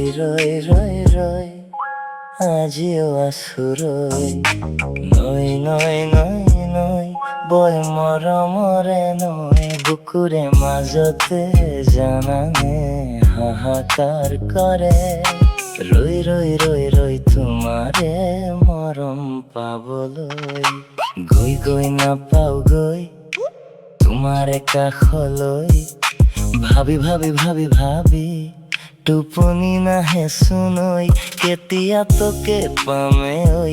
ৰৈ ৰৈ ৰৈ আজিও আছো ৰৈ নৈ নৈ নৈ নৈ বয় মৰমৰে নৈ বুকুৰে মাজতে জানানে হাহাকাৰ কৰে ৰৈ ৰৈ ৰৈ ৰৈ তোমাৰে মৰম পাবলৈ গৈ গৈ নাপাওগৈ তোমাৰে কাষলৈ ভাবি ভাবি ভাবি ভাবি টোপনি নাহে চোনৈ কেতিয়া তোকে পামে ঐ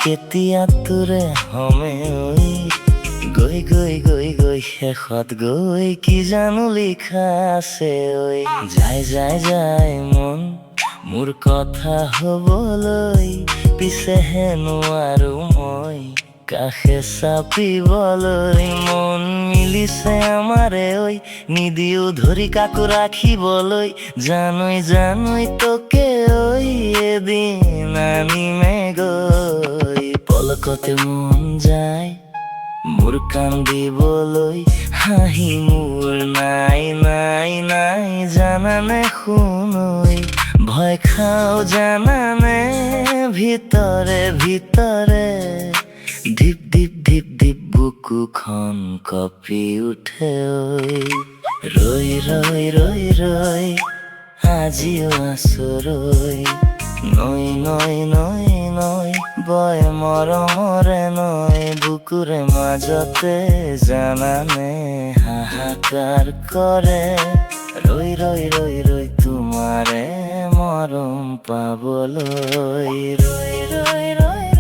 কেতিয়া তোৰে হমে ঐ গৈ গৈ গৈ গৈ শেষত গৈ কি জানো লিখা আছে ঐ যায় যায় যায় মন মোৰ কথা হবলৈ পিছেহে নোৱাৰো মই কাষে চাপিবলৈ মন মিলিছে আমাৰে ঐ নিদিও ধৰি কাকো ৰাখিবলৈ জানৈ জানৈ তোকে ঐ এদিন আনিমে গৈ পলকতে মন যায় মোৰ কান্দিবলৈ হাঁহি মোৰ নাই নাই নাই জানানে শুনৈ ভয় খাও জানানে ভিতৰে ভিতৰে ধিপ ধিপ ধিপ ধিপ বুকুখন কঁপি উঠে ৰৈ ৰৈ ৰৈ ৰৈ আজিও আছো ৰৈ নৈ নৈ নৈ নৈ বয় মৰমৰে নৈ বুকুৰে মাজতে জানানে হাহাকাৰ কৰে ৰৈ ৰৈ ৰৈ ৰৈ তোমাৰে মৰম পাবলৈ ৰৈ ৰৈ ৰৈ